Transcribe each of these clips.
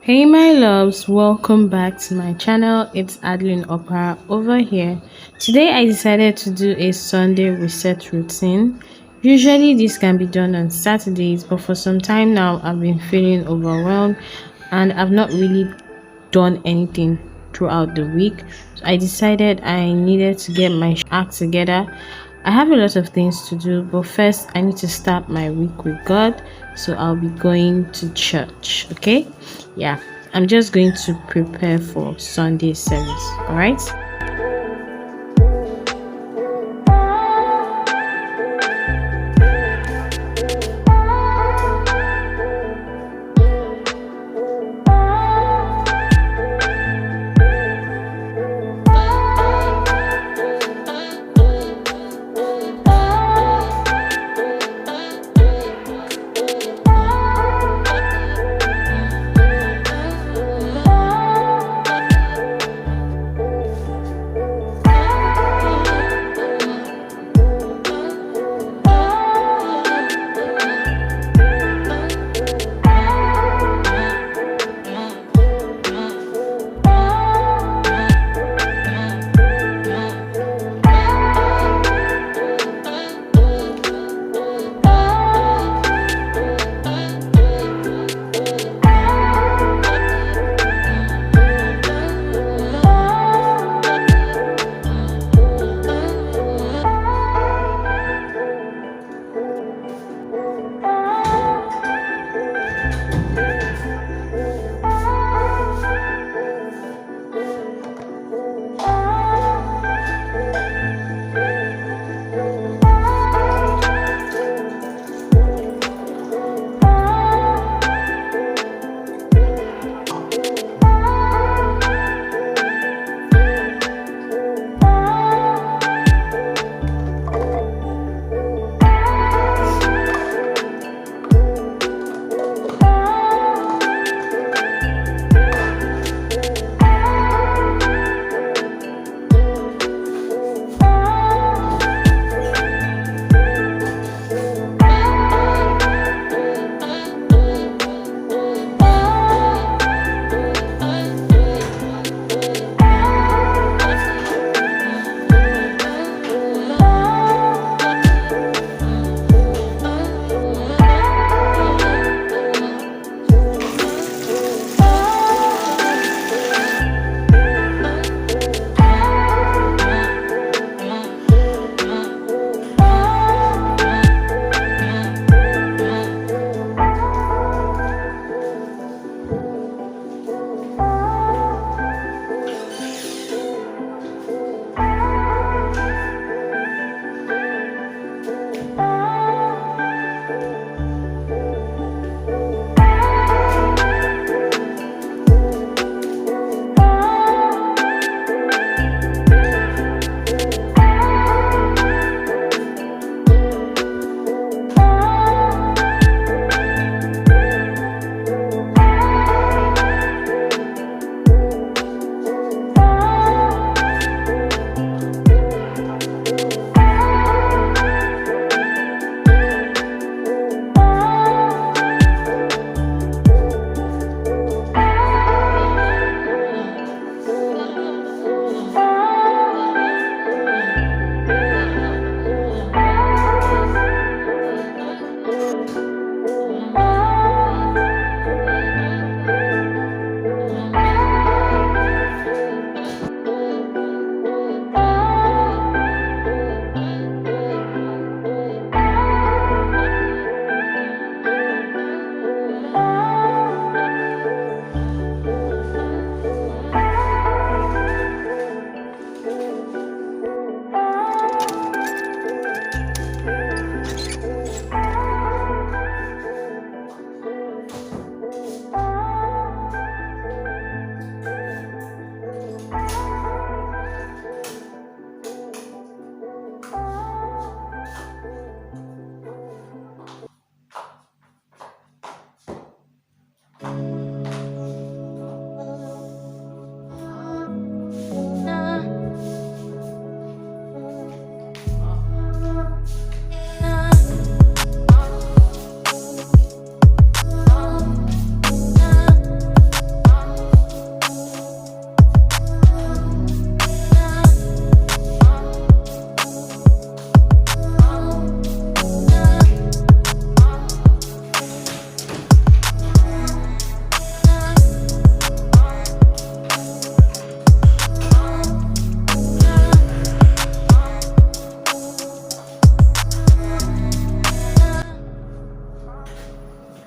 Hey my loves, welcome back to my channel. It's Adeline Opera over here. Today I decided to do a Sunday reset routine. Usually this can be done on Saturdays, but for some time now I've been feeling overwhelmed and I've not really done anything throughout the week. So I decided I needed to get my act together. I have a lot of things to do, but first I need to start my week with God. So I'll be going to church, okay? Yeah, I'm just going to prepare for Sunday service, all right?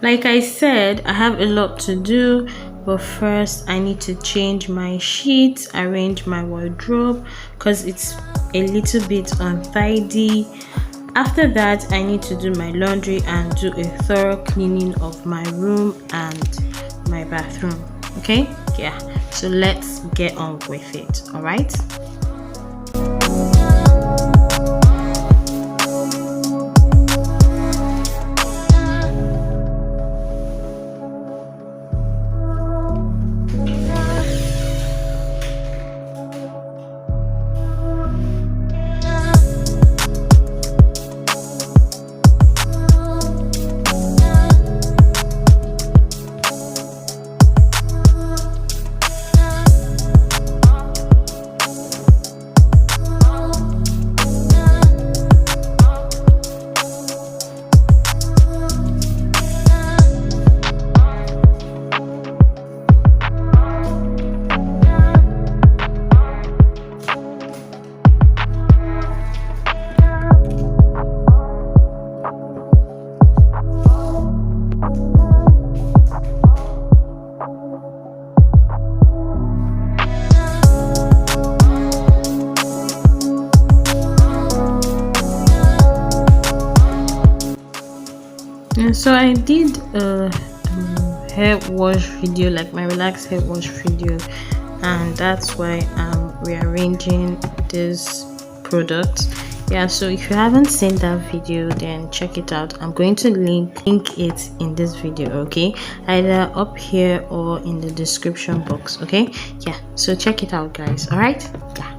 Like I said, I have a lot to do, but first I need to change my sheets, arrange my wardrobe because it's a little bit untidy. After that, I need to do my laundry and do a thorough cleaning of my room and my bathroom. Okay? Yeah. So let's get on with it. All right? And so I did a hair wash video, like my relaxed hair wash video, and that's why I'm rearranging this product. Yeah, so if you haven't seen that video, then check it out. I'm going to link it in this video, okay, either up here or in the description box. Okay, yeah, so check it out, guys. All right, yeah.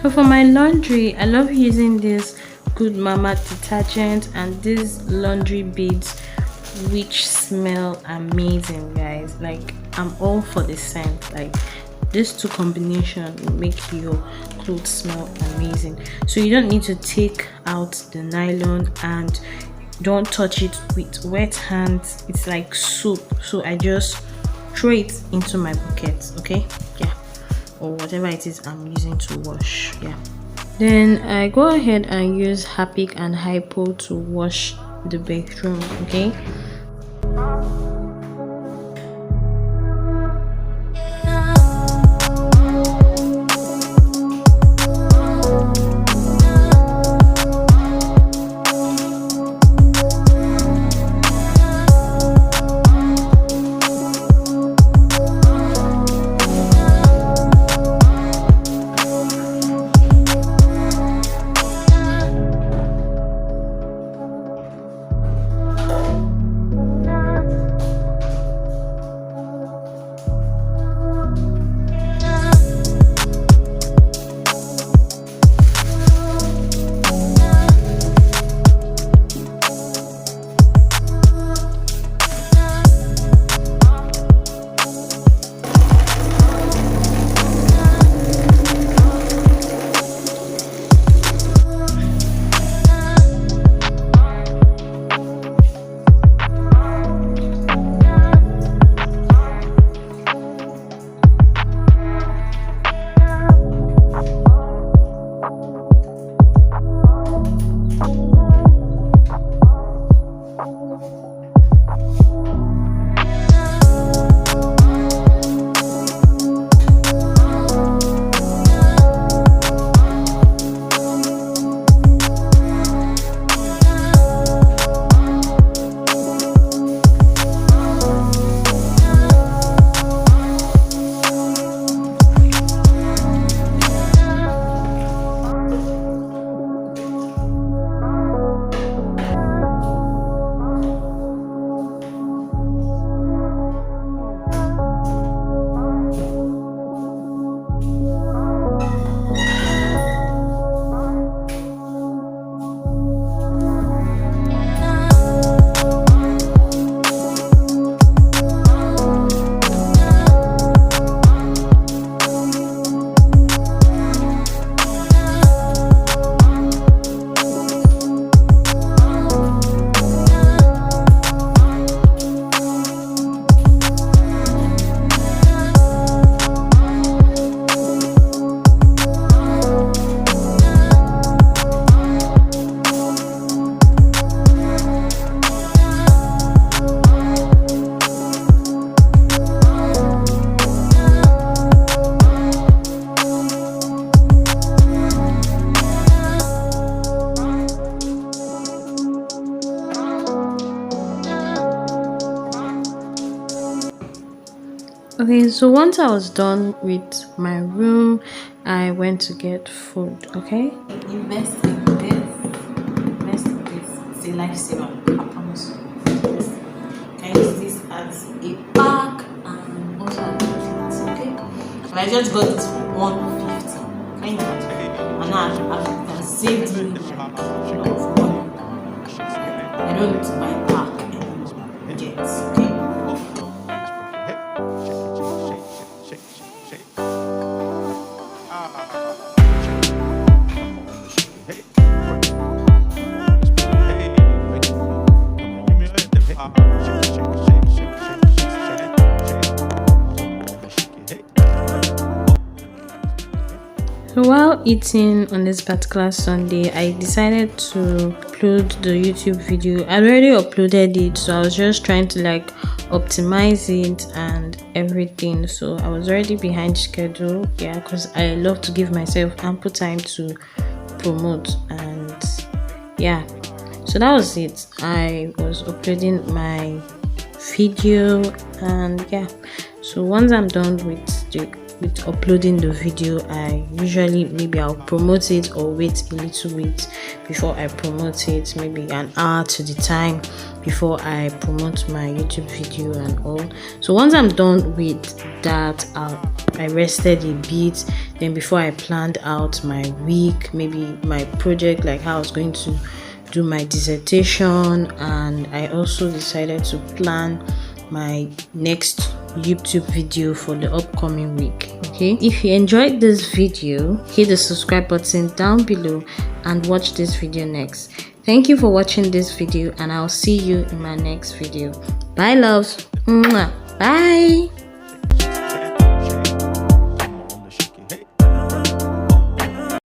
So for my laundry, I love using this Good Mama detergent and these laundry beads, which smell amazing, guys. Like, I'm all for the scent. Like, these two combinations will make your clothes smell amazing. So you don't need to take out the nylon and don't touch it with wet hands. It's like soap, so I just throw it into my bucket. Okay, yeah, or whatever it is I'm using to wash. Yeah, then I go ahead and use Harpic and Hypo to wash the bathroom. Okay, Okay, so once I was done with my room, I went to get food. Okay, invest in this. Invest in this. It's a lifesaver. I promise you. Yes. Can use this as a pack and also as a okay. And I just got this for 150. Can you imagine? And now I've saved me like a lot of money. I don't need to buy pack anymore. Yes. Okay. So while eating on this particular Sunday, I decided to upload the YouTube video. I already uploaded it, so I was just trying to like optimize it and everything. So I was already behind schedule, yeah, because I love to give myself ample time to promote, and yeah, so that was it. I was uploading my video, and yeah, so once I'm done with uploading the video, I usually maybe I'll promote it or wait a little bit before I promote it, maybe an hour to the time before I promote my YouTube video and all. So once I'm done with that, I rested a bit, then before I planned out my week, maybe my project, like how I was going to do my dissertation, and I also decided to plan my next YouTube video for the upcoming week. Okay, if you enjoyed this video, hit the subscribe button down below and watch this video next. Thank you for watching this video, and I'll see you in my next video. Bye loves. Mwah. Bye.